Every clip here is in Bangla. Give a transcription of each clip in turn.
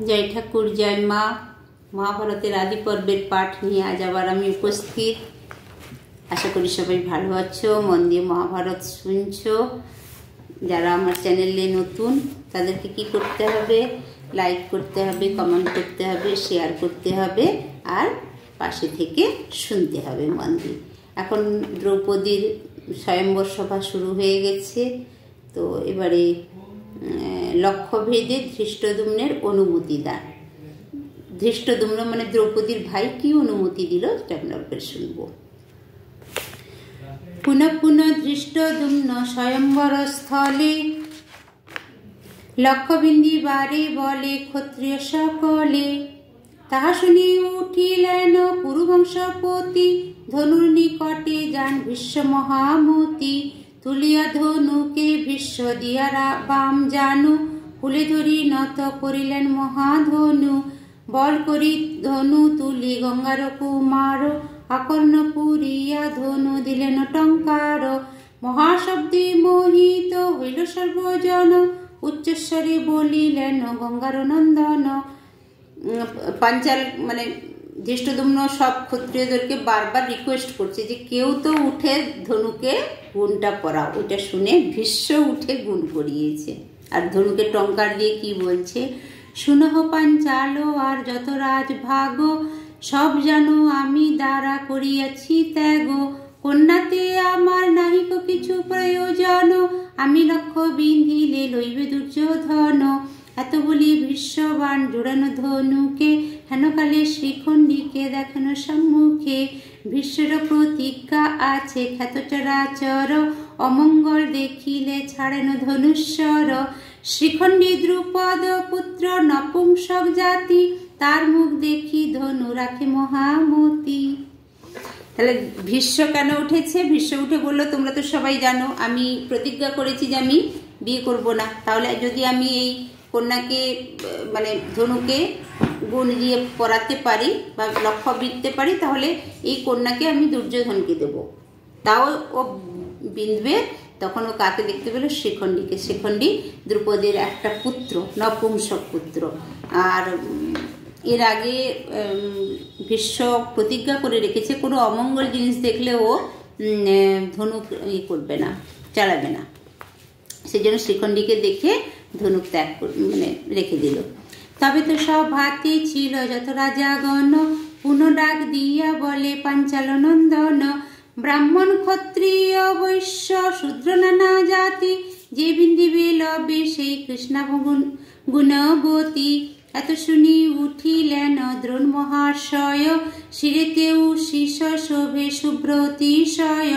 जय ठाकुर जय मा महाभारतेर आदि पर्वेर पाठ निये आज आबार आमि उपस्थित। आशा करी सबाई भालो आछो, मन दिये महाभारत शुनछो। जारा आमार चैनेले नतुन तादेरके कि करते हबे, लाइक करते हबे, कमेंट करते हबे, शेयर करते हबे और पाशे थेके शुनते हबे मन दिये। एखन द्रौपदीर स्वयंवर सभा शुरू हये गेछे। तो एबारे लक्ष्यभेदे धृष्टद्युम्नेर अनुमति दान। धृष्टद्युम्न माने द्रौपदीर भाई की अनुमति दिल सेटा আমরা শুনবো। पुनः पुनः धृष्टद्युम्न स्वयंवर स्थले लक्ष्यबिंदी बारे बोले क्षत्रिय सकले। ताहा शुनि उठिलेन कुरुवंशपति धनुर निकटे जान भीष्म महामती। तुलिया धनुके भीष्म दिया बाम जानू कुले धरि নত करिलेन महाधनु। बल करी धनु तुली गंगार कुमार আকর্ণ পুরিয়া ধনু দিলেন টঙ্কার। মহাশব্দে মোহিত হইল সর্বজন উচ্চস্বরে বলিলেন গঙ্গার নন্দন। পাঞ্চাল মানে ধৃষ্টদ্যুম্ন সব ক্ষত্রিয়দেরকে বারবার রিকোয়েস্ট করছে যে কেউ তো উঠে ধনুকে গুণটা পড়াও। ওইটা শুনে ভীষ্ম উঠে গুণ পড়িয়েছে আর ধনুকে টঙ্কার দিয়ে কি বলছে, শুনহ পাঞ্চাল আর যত রাজ ভাগ সব জানো আমি দ্বারা করিয়াছি ত্যাগ। কন্যাতে আমার নাহিক কিছু প্রয়োজন আমি লক্ষ্য বিন্ধিলে লইবে দুর্যোধন। এত বলি ভীষ্মবান জোড়ানো ধনুকে হেনকালে শ্রীখণ্ডীকে দেখানো সম্মুখে। ভীষ্মের প্রতিজ্ঞা আছে খ্যাত চরাচর অমঙ্গল দেখিলে ছাড়েন ধনুস্বর। শ্রীখণ্ডী দ্রুপদ পুত্র নপুংসক জাতি তার মুখ দেখি ধনু রাখে মহামতি। তাহলে ভীষ্ম কেন উঠেছে? ভীষ্ম উঠে বলল তোমরা তো সবাই জানো আমি প্রতিজ্ঞা করেছি যে আমি বিয়ে করব না। তাহলে যদি আমি এই কন্যাকে মানে ধনুকে গুণ দিয়ে পড়াতে পারি বা লক্ষ্য বিঁধতে পারি তাহলে এই কন্যাকে আমি দুর্যোধনকে দেব। তাও ও বিঁধবে। তখন ও কাকে দেখতে পেল? শ্রীখণ্ডীকে। শ্রীখণ্ডী দ্রৌপদীর একটা পুত্র, নপুংসক পুত্র। আর এর আগে ভীষ্ম প্রতিজ্ঞা করে রেখেছে কোনো অমঙ্গল জিনিস দেখলে ও ধনুক করবে না, চালাবে না। সেই জন্য শ্রীখণ্ডীকে দেখে ধনুক ত্যাগ মানে রেখে দিল। তবে তো সব হাতে ছিল যত রাজাগণ পুনঃ ডাক দিয়া বলে পাঞ্চাল নন্দন। ব্রাহ্মণ ক্ষত্রিয় বৈশ্য শূদ্র নানা জাতি যে বিন্দিবে লবে সেই কৃষ্ণা গুণবতী। এত শুনি উঠিলেন দ্রোণ মহাশয় শিরেতেও শিষ শোভে শুভ্র অতিশয়।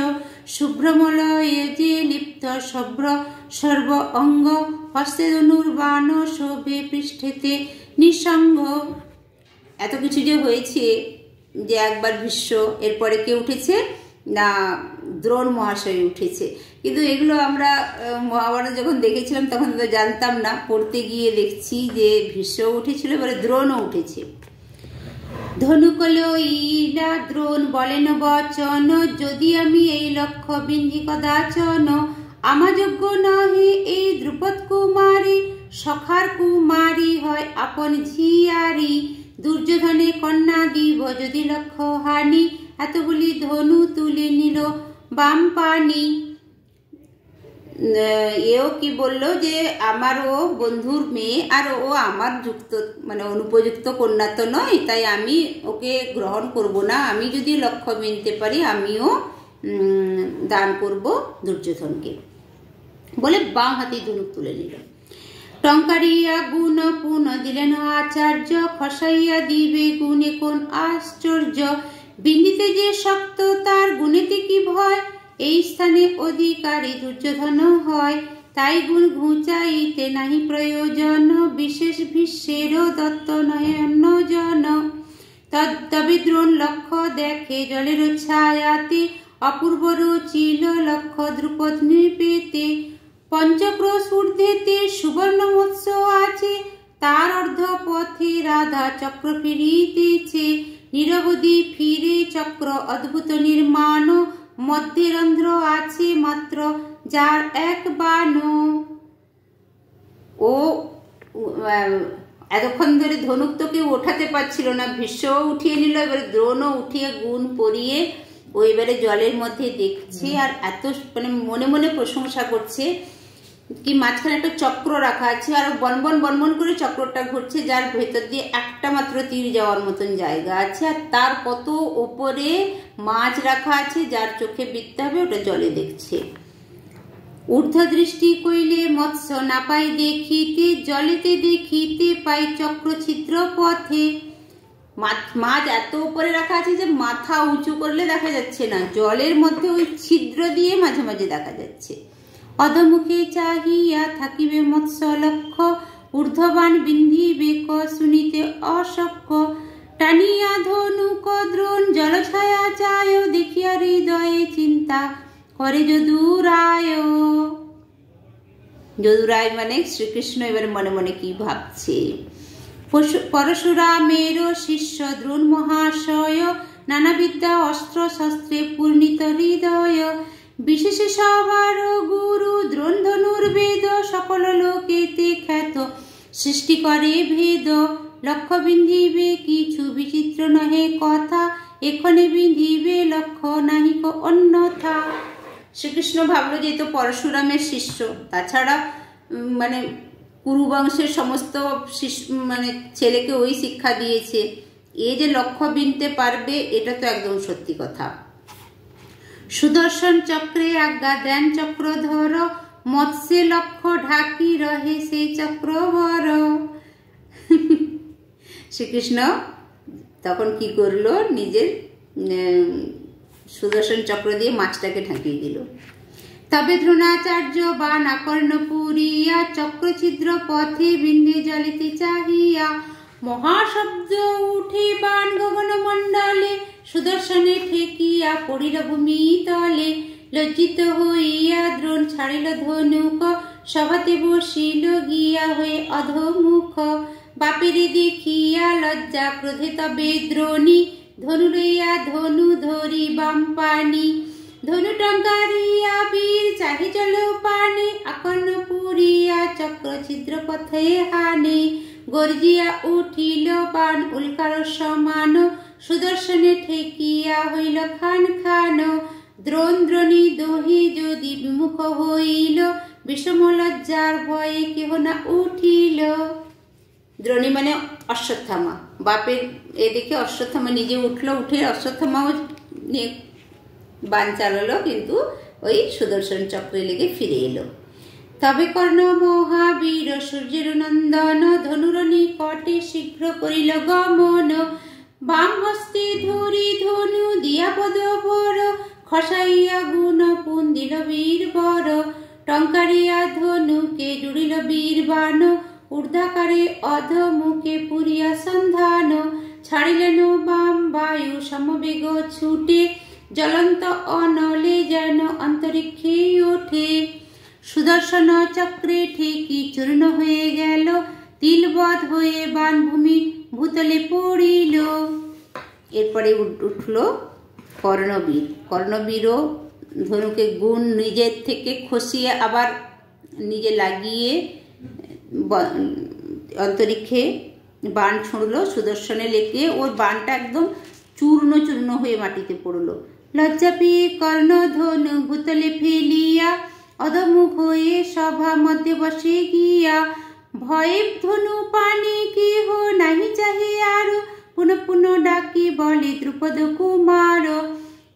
শুভ্রমলয়ে যে লিপ্ত সভ্র সর্ব অঙ্গ হস্তে ধনুর্বাণ শোভে পৃষ্ঠেতে নিঃসঙ্গ। এত কিছু যে হয়েছে যে একবার ভীষ্ম, এরপরে কে উঠেছে না দ্রোণ মহাশয় উঠেছে। কিন্তু এগুলো আমরা মহাভারত যখন দেখেছিলাম তখন তো জানতাম না, পড়তে গিয়ে দেখছি যে ভীষ্ম উঠেছিল, এবারে দ্রোণও উঠেছে। ধনুকল ইলা দ্রোণ বলেন বচন যদি আমি এই লক্ষ্য বিন্ধি কদাচন। আমা যোগ্য নহে এই দ্রুপদ কুমারী সখার কুমারী হয় আপন ঝিয়ারি। দুর্যোধনে কন্যা দিব যদি লক্ষ্য হানি এত বলি ধনু তুলে নিল বাম পানি। এও কি বললো যে আমারও বন্ধুর মেয়ে আর ও আমার যুক্ত মানে অনুপযুক্ত কন্যা তো নয়, তাই আমি ওকে গ্রহণ করব না। আমি যদি লক্ষ্য মিলতে পারি আমিও দান করব দুর্যোধনকে বলে বাম হাতে ধনুক তুলে নিল। টঙ্কারিয়া গুণ পুন দিলেন আচার্য খসাইয়া দিবে গুণে কোন আশ্চর্য। বিন্দিতে যে শক্ত তার গুণেতে কি ভয় এই স্থানে অধিকারী দুর্যোধন হয়। তাই গুণ ঘুচাইতে নাহি প্রয়োজন বিশেষ ভীষ্মেরও দত্ত নয় অন্য জন। তবে দ্রোণ লক্ষ্য দেখে জলের ছায়াতে অপূর্ব রচিল লক্ষ্য দ্রুপদ নৃপেতে। পঞ্চক্রোশ ঊর্ধ্বেতে সুবর্ণ মৎস্য আছে তার অর্ধ পথে রাধা চক্র ফিরিতেছে। নিরবধি ফিরে চক্র অদ্ভুত নির্মাণ মধ্যে রন্ধ্র আছে মাত্র যার এক বাণ। ও এতক্ষণ ধরে ধনুক তো কেউ ওঠাতে পারছিল না, ভীষ্মও উঠিয়ে নিল, এবারে দ্রোণও উঠিয়ে গুণ পরিয়ে ও এবারে জলের মধ্যে দেখছে আর এত মানে মনে মনে প্রশংসা করছে কি মাঝখানে একটা চক্র রাখা আছে আর বনবন বনবন করে চক্রটা ঘুরছে, যার ভেতর দিয়ে একটা মাত্র তীর যাওয়ার মতন জায়গা আছে আর তার কত ওপরে মাছ রাখা আছে, যার চোখে বিদ্যা হবে ওটা জলে দেখছে। ঊর্ধ্ব দৃষ্টি কইলে মৎস্য না পাই দেখিতে, জলেতে দেখিতে পাই চক্র ছিদ্র পথে। মাছ এত উপরে রাখা আছে যে মাথা উঁচু করলে দেখা যাচ্ছে না, জলের মধ্যে ওই ছিদ্র দিয়ে মাঝে মাঝে দেখা যাচ্ছে। অধমুখে চাহিয়া থাকিবে মৎস্য লক্ষ্য, ঊর্ধ্ববান বিন্ধিবে ক শুনিতে অশক্য। টানিয়া ধনুক দ্রোণ জলছায়া চায়, দেখিয়া হৃদয়ে চিন্তা করে যদুরায়। যদুরায় মানে শ্রীকৃষ্ণ এবার মনে মনে কি ভাবছে। পরশুরামের শিষ্য দ্রোণ মহাশয়, নানাবিদ্যা অস্ত্র শস্ত্রে পূর্ণিত হৃদয়। বিশেষে সবার গুরু দ্রোণ ধনুর্বেদ, সকল লোকেতে খ্যাত সৃষ্টি করে ভেদ। লক্ষ্য বিন্ধিবে কিছু বিচিত্র নহে কথা, এক্ষণে বিন্ধিবে লক্ষ্য নাহিক অন্যথা। শ্রীকৃষ্ণ ভাবলো যে তো পরশুরামের শিষ্য, তাছাড়া মানে কুরুবংশের সমস্ত মানে ছেলেকে ওই শিক্ষা দিয়েছে, এ যে লক্ষ্য বিনতে পারবে এটা তো একদম সত্যি কথা। সুদর্শন চক্রে আজ্ঞা দেন চক্রধর, মৎস্যে লক্ষ্য ঢাকি রহে সেই চক্রভর। শ্রীকৃষ্ণ তখন কি করলো, নিজের সুদর্শন চক্র দিয়ে মাছটাকে ঢাকিয়ে দিল। তবে দ্রোণাচার্য বান আকর্ণ পুরিয়া, চক্র ছিদ্র পথে বিন্দে জলেতে চাহিয়া। মহাশব্দ উঠে বান গগন মণ্ডলে, সুদর্শনে ঠেকিয়া পড়িল ভূমি তলে। লজ্জিত হইয়া দ্রোণ ছাড়িল ধনুক, সভাতে বসিল গিয়া হয়ে অধমুখ। বাপেরে দেখিয়া লজ্জা ক্রোধে তবে দ্রোণী, ধনু লইয়া ধনু ধরি বাম পানি। ধনু টঙ্কারিয়া বীর চাহি জল পানে, আকর্ণ পুরিয়া চক্র ছিদ্র পথে হানে। গর্জিয়া উঠিল বাণ উল্কার সমান, সুদর্শনে ঠেকিয়া হইল খান খান। দ্রোণ দ্রোণী দোহে যদি বিমুখ হইল, বিষম লজ্জার ভয়ে কেহ না উঠিল। দ্রোণী মানে অশ্বত্থামা, বাপের এ দেখে অশ্বত্থামা নিজে উঠলো, উঠে অশ্বত্থামাও নিয়ে বান চালালো, কিন্তু ওই সুদর্শন চক্রে লেগে ফিরে এলো। তবে কর্ণ মহাবীর সূর্যের নন্দন, ধনুর নিকটে শীঘ্র করিল গমন। বাম হস্তে ধরি ধনু দিয়া পদ ভর, খসাইয়া গুণ পুন্দিল বীরবর। টঙ্কারিয়া ধনুকে জুড়িল বীর বান, ঊর্ধ্বাকারে অধমুখে পুরিয়া সন্ধান। ছাড়িলেন বাম বায়ু সমবেগ ছুটে, জ্বলন্ত অনলে যেন অন্তরিক্ষে ওঠে। সুদর্শন চক্রে ঠেকি চূর্ণ হয়ে গেল, তিলবধ হয়ে বানভূমি ভূতলে পড়িল। এরপরে উঠল কর্ণবীর। কর্ণবীরও ধনুকে গুণ নিজের থেকে খসিয়ে আবার নিজে লাগিয়ে অন্তরিক্ষে বান ছুঁড়ল, সুদর্শনে লেগে ওর বানটা একদম চূর্ণ চূর্ণ হয়ে মাটিতে পড়লো। লজ্জা পেয়ে কর্ণ ধনু ভূতলে ফেলিয়া, অধমুখ হয়ে সভা মধ্যে বসে গিয়া। ভয়ে ধনু পানে কেহ নাহি চাহে আরো, পুনঃ পুনঃ ডাকি বলে দ্রুপদ কুমার।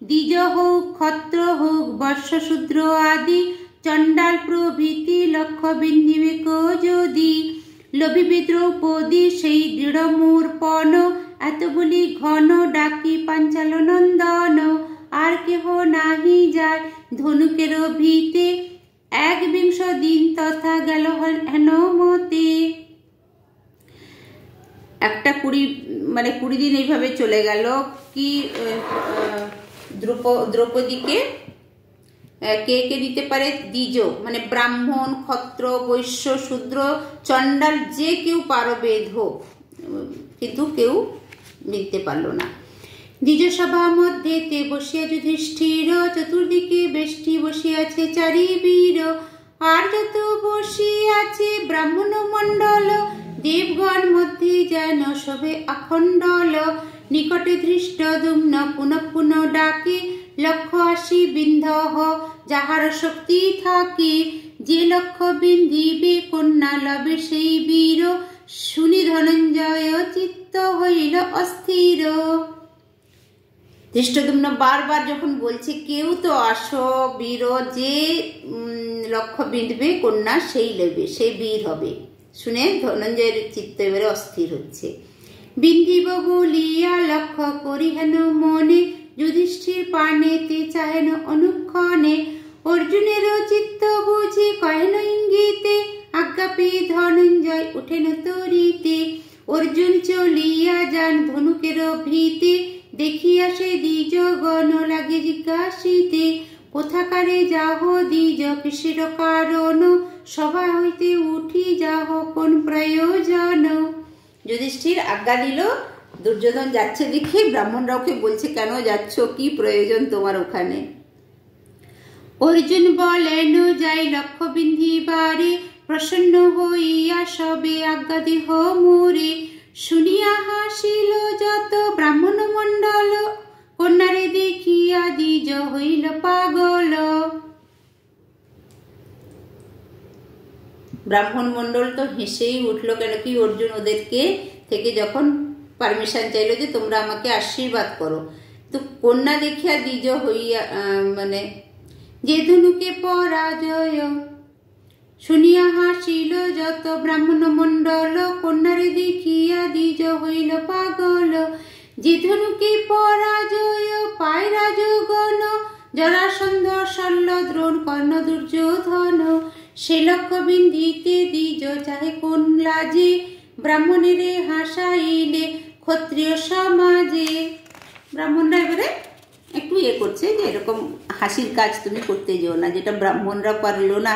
দ্বিজ হোক ক্ষত্র হোক বর্ষ শূদ্র আদি, চণ্ডাল প্রভৃতি লক্ষ্য বিন্ধিবে কো যদি। লোভিবে দ্রৌপদী সেই দৃঢ় মূর্পণ, এত বলি ঘন ডাকি পাঞ্চাল নন্দন। আর কেহ নাহি যায় ধনুকের ভিতে, 21 দিন তথা গেল হেন মতে। একটা 20 দিন এইভাবে চলে গেল। কি দ্রৌপদীকে কে কে দিতে পারে? দ্বিজ মানে ব্রাহ্মণ, ক্ষত্র, বৈশ্য, শূদ্র, চণ্ডাল যে কেউ পারবেদ হোক, কিন্তু কেউ দিতে পারলো না। দ্বিজ সভা মধ্যে তে বসিয়া যুধিষ্ঠির, চতুর্দিকে বেষ্টি বসিয়াছে চারি বীর। আর যত বসিয়াছে ব্রাহ্মণ মণ্ডল, দেবগণ মধ্যে যেন শোভে আখণ্ডল, নিকটে ধৃষ্টদ্যুম্ন পুনঃ পুনঃ ডাকে, 180 বিন্ধহ যাহার শক্তি থাকে, যে লক্ষ বিন্ধিবে কন্যা লবে সেই বীর, শুনি ধনঞ্জয় চিত্ত হইল অস্থির। ধৃষ্টদ্যুম্ন বারবার যখন বলছে কেউ তো আসো বীর, যে লক্ষ্য বিঁধবে কন্যা সেই লেবে, সেই বীর হবে, শুনে ধনঞ্জয়ের চিত্ত এবারে অস্থির হচ্ছে। বিন্ধিব বলিয়া লক্ষ্য করি হেন মনে, যুধিষ্ঠির পানেতে চাহেন অনুক্ষণে, অর্জুনেরও চিত্ত বুঝি কহেন ইঙ্গিতে, আজ্ঞা পেয়ে ধনঞ্জয় উঠেন তরিতে। অর্জুন চলিয়া যান ধনুকের ভীতে, দেখিয়া সে দ্বিজগণ লাগে জিজ্ঞাসিতে, কোথাকারে যাহ দ্বিজ কিসের কারণ, সভা হইতে উঠি যাহ কোন প্রয়োজন। যুধিষ্ঠির আজ্ঞা দিল, দুর্যোধন যাচ্ছে দেখে ব্রাহ্মণরাওকে বলছে কেন যাচ্ছ, কি প্রয়োজন তোমার ওখানে। অর্জুন বলেন যাই লক্ষ্য বিন্ধিবারে, প্রসন্ন হইয়া সবে আজ্ঞা দেহ মোরে, শুনিয়া হাসিল যত ব্রাহ্মণ মণ্ডল, কন্যারে দেখিয়া দ্বিজ হইল পাগল। ব্রাহ্মণ মণ্ডল তো হেসেই উঠলো, কেন কি অর্জুন ওদেরকে থেকে যখন পারমিশন চাইলো যে তোমরা আমাকে আশীর্বাদ করো, তো কন্যা দেখিয়া দ্বিজ হইয়া মানে যে ধনুকে পরাজয়, শুনিয়া হাসিল যত ব্রাহ্মণ মণ্ডল, কন্যারে দেখিয়া দ্বিজ হইল পাগল। যে ধনুকে পরাজয় পায় রাজগণ, জরাসন্ধ শল্য দ্রোণ কর্ণ দুর্যোধন, সে লক্ষ্য বিন্ধিতে দ্বিজ চাহে কোন লাজে, ব্রাহ্মণেরে হাসাইলে ক্ষত্রিয় সমাজে। ব্রাহ্মণরা এবারে একটু করছে যে এরকম হাসির কাজ তুমি করতে যেও না, যেটা ব্রাহ্মণরা পারলো না,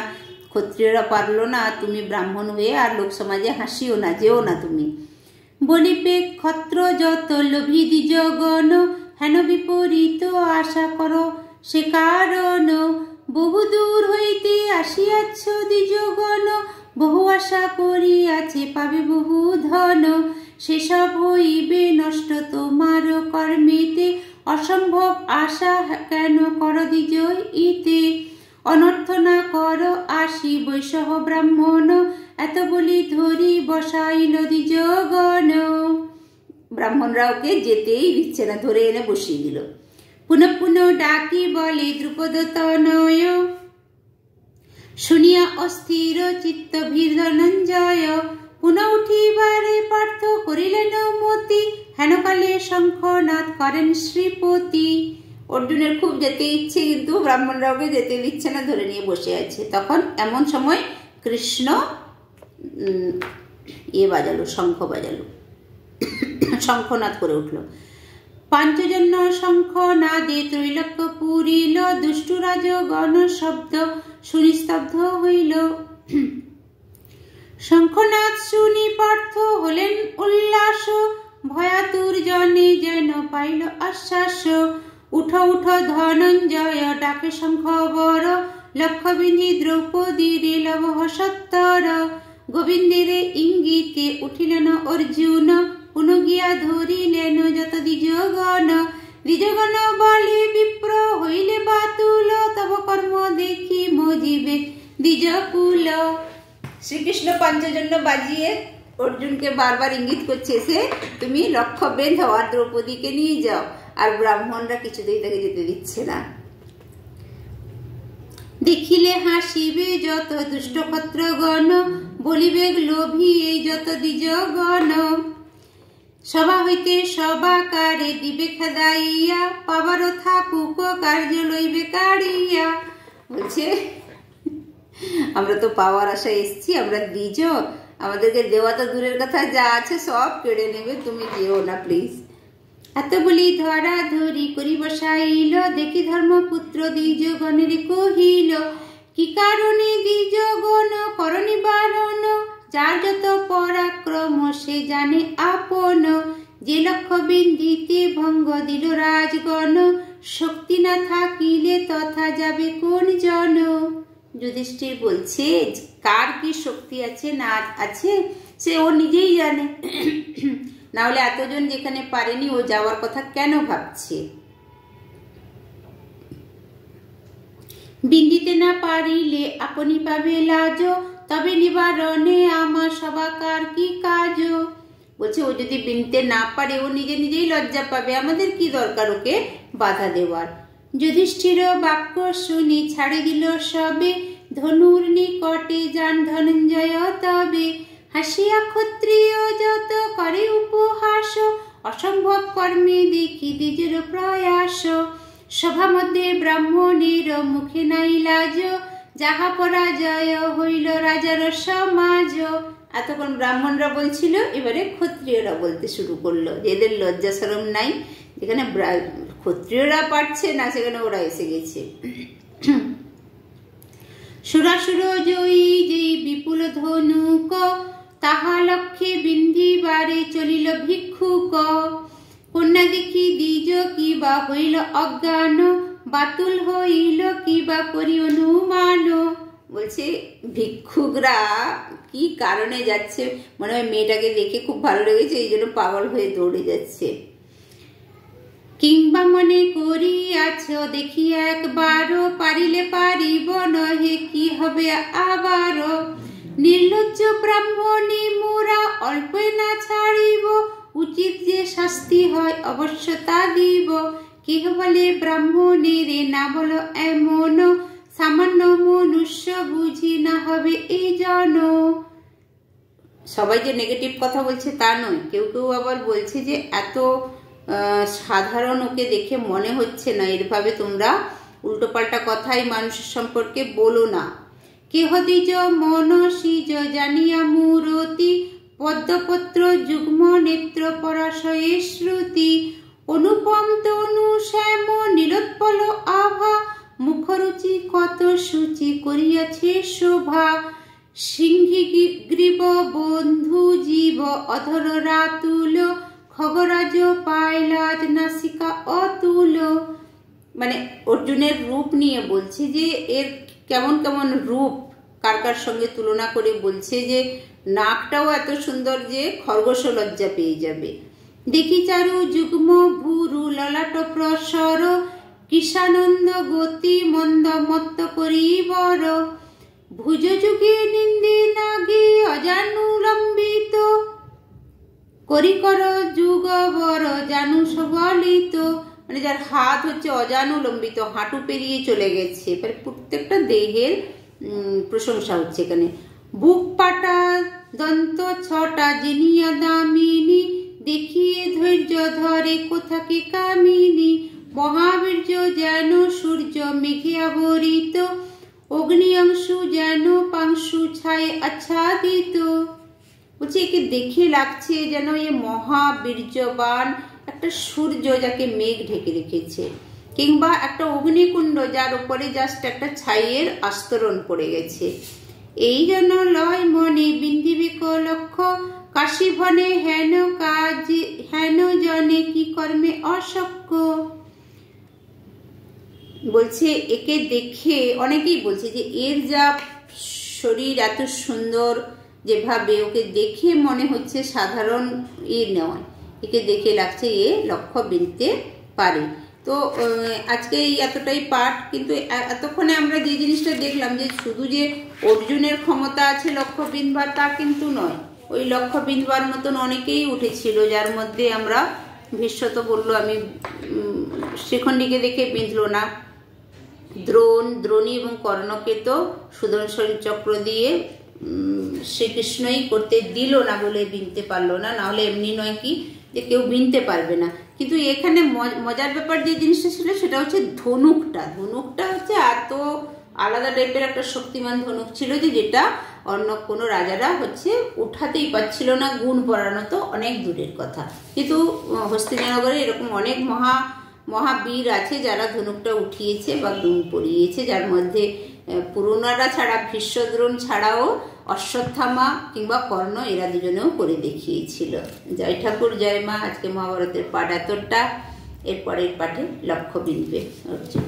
ক্ষত্রিয়রা পারলো না, তুমি ব্রাহ্মণ হয়ে আর লোক সমাজে হাসিও না, যেও না তুমি। বলিবে ক্ষত্র যত লোভী দ্বিজগণ, হেন বিপরীত আশা করো সে কারণ, বহু দূর হইতে আসিয়াছ দ্বিজগণ, বহু আশা করিয়াছে পাবে বহু ধন, সেসব হইবে নষ্ট তোমার কর্মেতে, অসম্ভব আশা কেন কর দ্বিজ ইতে, অনর্থ না কর আসি বৈশহ ব্রাহ্মণ, এত বলি ধরি বসাইল দ্বিজগণ। ব্রাহ্মণরা ওকে যেতেই দিচ্ছে না, ধরে এনে বসিয়ে দিল। পুনঃ পুনঃ ডাকি বলে দ্রুপদ তনয়, শুনিয়া অস্থির চিত্ত ভীর ধনঞ্জয়, পুনঃ উঠিবারে পার্থ করিলেন মতি, হেনকালে শঙ্খনাদ করেন শ্রীপতি। অর্জুনের খুব যেতে ইচ্ছে, কিন্তু ব্রাহ্মণরাওকে যেতে দিচ্ছে না, ধরে নিয়ে বসে আছে। তখন এমন সময় কৃষ্ণ বাজালো, শঙ্খ বাজালো, শঙ্খনাদ করে উঠল। পাঞ্চজন্য শঙ্খ নাদে ত্রৈলোক্য পুরিল, দুষ্টু রাজগণ শব্দ শুনি স্তব্ধ হইল। শঙ্খনাদ শুনি পার্থ হলেন উল্লাস, ভয়াতুর জনে যেন পাইল আশ্বাস। উঠ উঠ ধনঞ্জয় ডাকে শঙ্খ বর, লক্ষ্য বিন্ধি দ্রৌপদীর লবহ সত্তর। গোবিন্দের ইঙ্গিতে উঠিলেন অর্জুন, পুনঃ গিয়া ধরিলেন যত দ্বিজগণ। দ্বিজগণ বলে বিপ্র হইলে বাতুল, তব কর্ম দেখি মজিবে দ্বিজকুল। শ্রীকৃষ্ণ পাঞ্চজন্য বাজিয়ে অর্জুনকে বারবার ইঙ্গিত করছে, সে তুমি লক্ষ্য বেঁধো আর দ্রৌপদীকে নিয়ে যাও, আর ব্রাহ্মণরা কিছুতেই তাকে যেতে দিচ্ছে না। দেখিলে হাসিবে যত দুষ্ট ক্ষত্রগণ, বলিবে লোভী এই যত দ্বিজগণ। সভা হইতে সবাকারে দিবে খেদাইয়া, পাবার থাকুক কার্য লইবে কাড়িয়া। বলছে আমরা তো পাওয়ার আশায় এসছি, আমরা দ্বিজ, আমাদেরকে দেওয়া তো দূরের কথা, যা আছে সব কেড়ে নেবে, তুমি যেও না প্লিজ। এত বলি ধরা ধরি করি বসাইল, দেখি ধর্মপুত্র দ্বিজগণের কহিল, কি কারণে দ্বিজগণ কর নিবারণ, যার যত পরাক্রম সে জানে আপন। যে লক্ষ্য বিন্ধিতে ভঙ্গ দিল রাজগণ, শক্তি না থাকিলে তথা যাবে কোন জন। যুধিষ্ঠির বলছে কার কি শক্তি আছে না আছে সে ও নিজেই জানে। না হলে এতজন যেখানে পারেনি ও যাওয়ার কথা কেন ভাবছে? বিন্দিতে না পারিলে আপনি পাবে লাজ, তবে নিবারণে আমার সবাকার কি কাজ। বলছে ও যদি বিনতে না পারে ও নিজে নিজেই লজ্জা পাবে, আমাদের কি দরকার ওকে বাধা দেওয়ার। যুধিষ্ঠির বাক্য শুনি ছাড়ি দিল সবে, ধনুর নিকটে যান ধনঞ্জয় তবে। হাসিয়া ক্ষত্রিয় যত করে উপহাস, অসম্ভব কর্মে দেখি দ্বিজের প্রয়াস। সভা মধ্যে ব্রাহ্মণের মুখে নাই লাজ, যাহা পরাজয় হইল রাজার সমাজ। এতক্ষণ ব্রাহ্মণরা বলছিল, এবারে ক্ষত্রিয়রা বলতে শুরু করলো যে এদের লজ্জা শরম নাই, যেখানে ক্ষত্রিয়রা পারছে না সেখানে ওরা এসে গেছে। সুরাসুর জয়ী যেই বিপুল ধনুক, তাহা লক্ষ্যে বিন্ধিবারে চলিল ভিক্ষুক। কন্যা দেখি দ্বিজ কিবা হইল অজ্ঞান, বাতুল হইল কিবা করি অনুমান। বলছে ভিক্ষুকরা কি কারণে যাচ্ছে, মনে হয় মেয়েটাকে দেখে খুব ভালো লেগেছে এই জন্য পাগল হয়ে দৌড়ে যাচ্ছে। কিংবা মনে করিয়াছ দেখি একবার, পারিলে পারিব নহে কি হবে আবার। নির্লজ্জ ব্রাহ্মণী মোরা অল্পে না ছাড়িব, উচিত যে শাস্তি হয় অবশ্য তা দিব। কেহ বলে ব্রাহ্মণের না বলো এমন, সামান্য মনুষ্য বুঝি না হবে এই জন। সবাই যে নেগেটিভ কথা বলছে তা নয়, কেউ কেউ আবার বলছে যে এত সাধারণ ওকে দেখে মনে হচ্ছে না, এরভাবে তোমরা উল্টোপাল্টা কথাই মানুষের সম্পর্কে বলো না। কেহ দ্বিজ মনসিজ জানিয়া মূরতি, পদ্মপত্র যুগ্ম নেত্র পরাশয়ে শ্রুতি। অনুপম তনু শ্যাম নীলোৎপল আভা, মুখরুচি কত সূচি করিয়াছে শোভা। সিংহী গ্রীব বন্ধু জীব অধর রাতুল, খগরাজ পাইলাজ নাসিকা অতুল। মানে অর্জুনের রূপ নিয়ে বলছে যে এর কেমন কেমন রূপ, কার কার সঙ্গে তুলনা করে বলছে যে নাকটাও এত সুন্দর যে খরগোশ লজ্জা পেয়ে যাবে। দেখি চারু যুগ্ম ভুরু ললাট প্রসর, কৃষানন্দ গতি মন্দ মত্ত করি বড়। ভুজ যুগে নিন্দে নাগে অজানুলম্বিত, করি কর যুগ বড় জানু সবলিত। মানে যার হাত হচ্ছে অজানুলম্বিত, হাঁটু পেরিয়ে চলে গেছে, প্রত্যেকটা দেহের প্রশংসা হচ্ছে এখানে। বুক পাটা দন্ত ছটা জিনিয়া দামিনী, দেখিয়ে ধৈর্য ধরে কোথাকে কামিনী। মহাবীর্য যেন সূর্য মেঘে আবরিত, অগ্নি অংশু যেন পাংশু ছায়ে আচ্ছাদিত। বলছে একে দেখে লাগছে যেন এ মহাবীর্যবান একটা সূর্য যাকে মেঘ ঢেকে রেখেছে, কিংবা একটা অগ্নিকুণ্ড যার উপরে জাস্ট একটা ছাইয়ের আস্তরণ পড়ে গেছে। এই জন্য লয় মনে বিন্দিবিক লক্ষ্য, কাশী ভনে হেন কাজ হেন জনে কি কর্মে অশক্য। বলছে একে দেখে অনেকেই বলছে যে এর যা শরীর এত সুন্দর, যেভাবে ওকে দেখে মনে হচ্ছে সাধারণ নয়, একে দেখে লাগছে এ লক্ষ্য বিনতে পারে। তো আজকে এই এতটাই পাঠ, কিন্তু এতক্ষণে আমরা যে জিনিসটা দেখলাম যে শুধু যে অর্জুনের ক্ষমতা আছে লক্ষ্য বিনবার তা কিন্তু নয়, ওই লক্ষ্য বিনবার মতন অনেকেই উঠেছিল, যার মধ্যে আমরা ভীষ্ম তো বললো আমি শ্রীখণ্ডীকে দেখে বিঁধলো না, দ্রোণী এবং কর্ণকে তো সুদর্শন চক্র দিয়ে শ্রীকৃষ্ণই করতে দিল না বলে বিনতে পারলো না, নাহলে এমনি নয় কি যে কেউ বিনতে পারবে না। কিন্তু এখানে মজার ব্যাপার যে জিনিসটা ছিল সেটা হচ্ছে ধনুকটা হচ্ছে এত আলাদা টাইপের একটা শক্তিমান ধনুক ছিল যে যেটা অন্য কোনো রাজারা হচ্ছে উঠাতেই পারছিল না, গুণ পড়ানো তো অনেক দূরের কথা। কিন্তু হস্তিনানগরে এরকম অনেক মহাবীর আছে যারা ধনুকটা উঠিয়েছে বা গুণ পড়িয়েছে, যার মধ্যে পুরোনারা ছাড়া ভীষ্ম দ্রোণ ছাড়াও অশ্বত্থামা কিংবা কর্ণ এরা দুজনেও করে দেখিয়েছিল। জয় ঠাকুর, জয় মা। আজকে মহাভারতের পাঠ এতটা, এরপরের পাঠে লক্ষ্য বিনবে অর্জুন।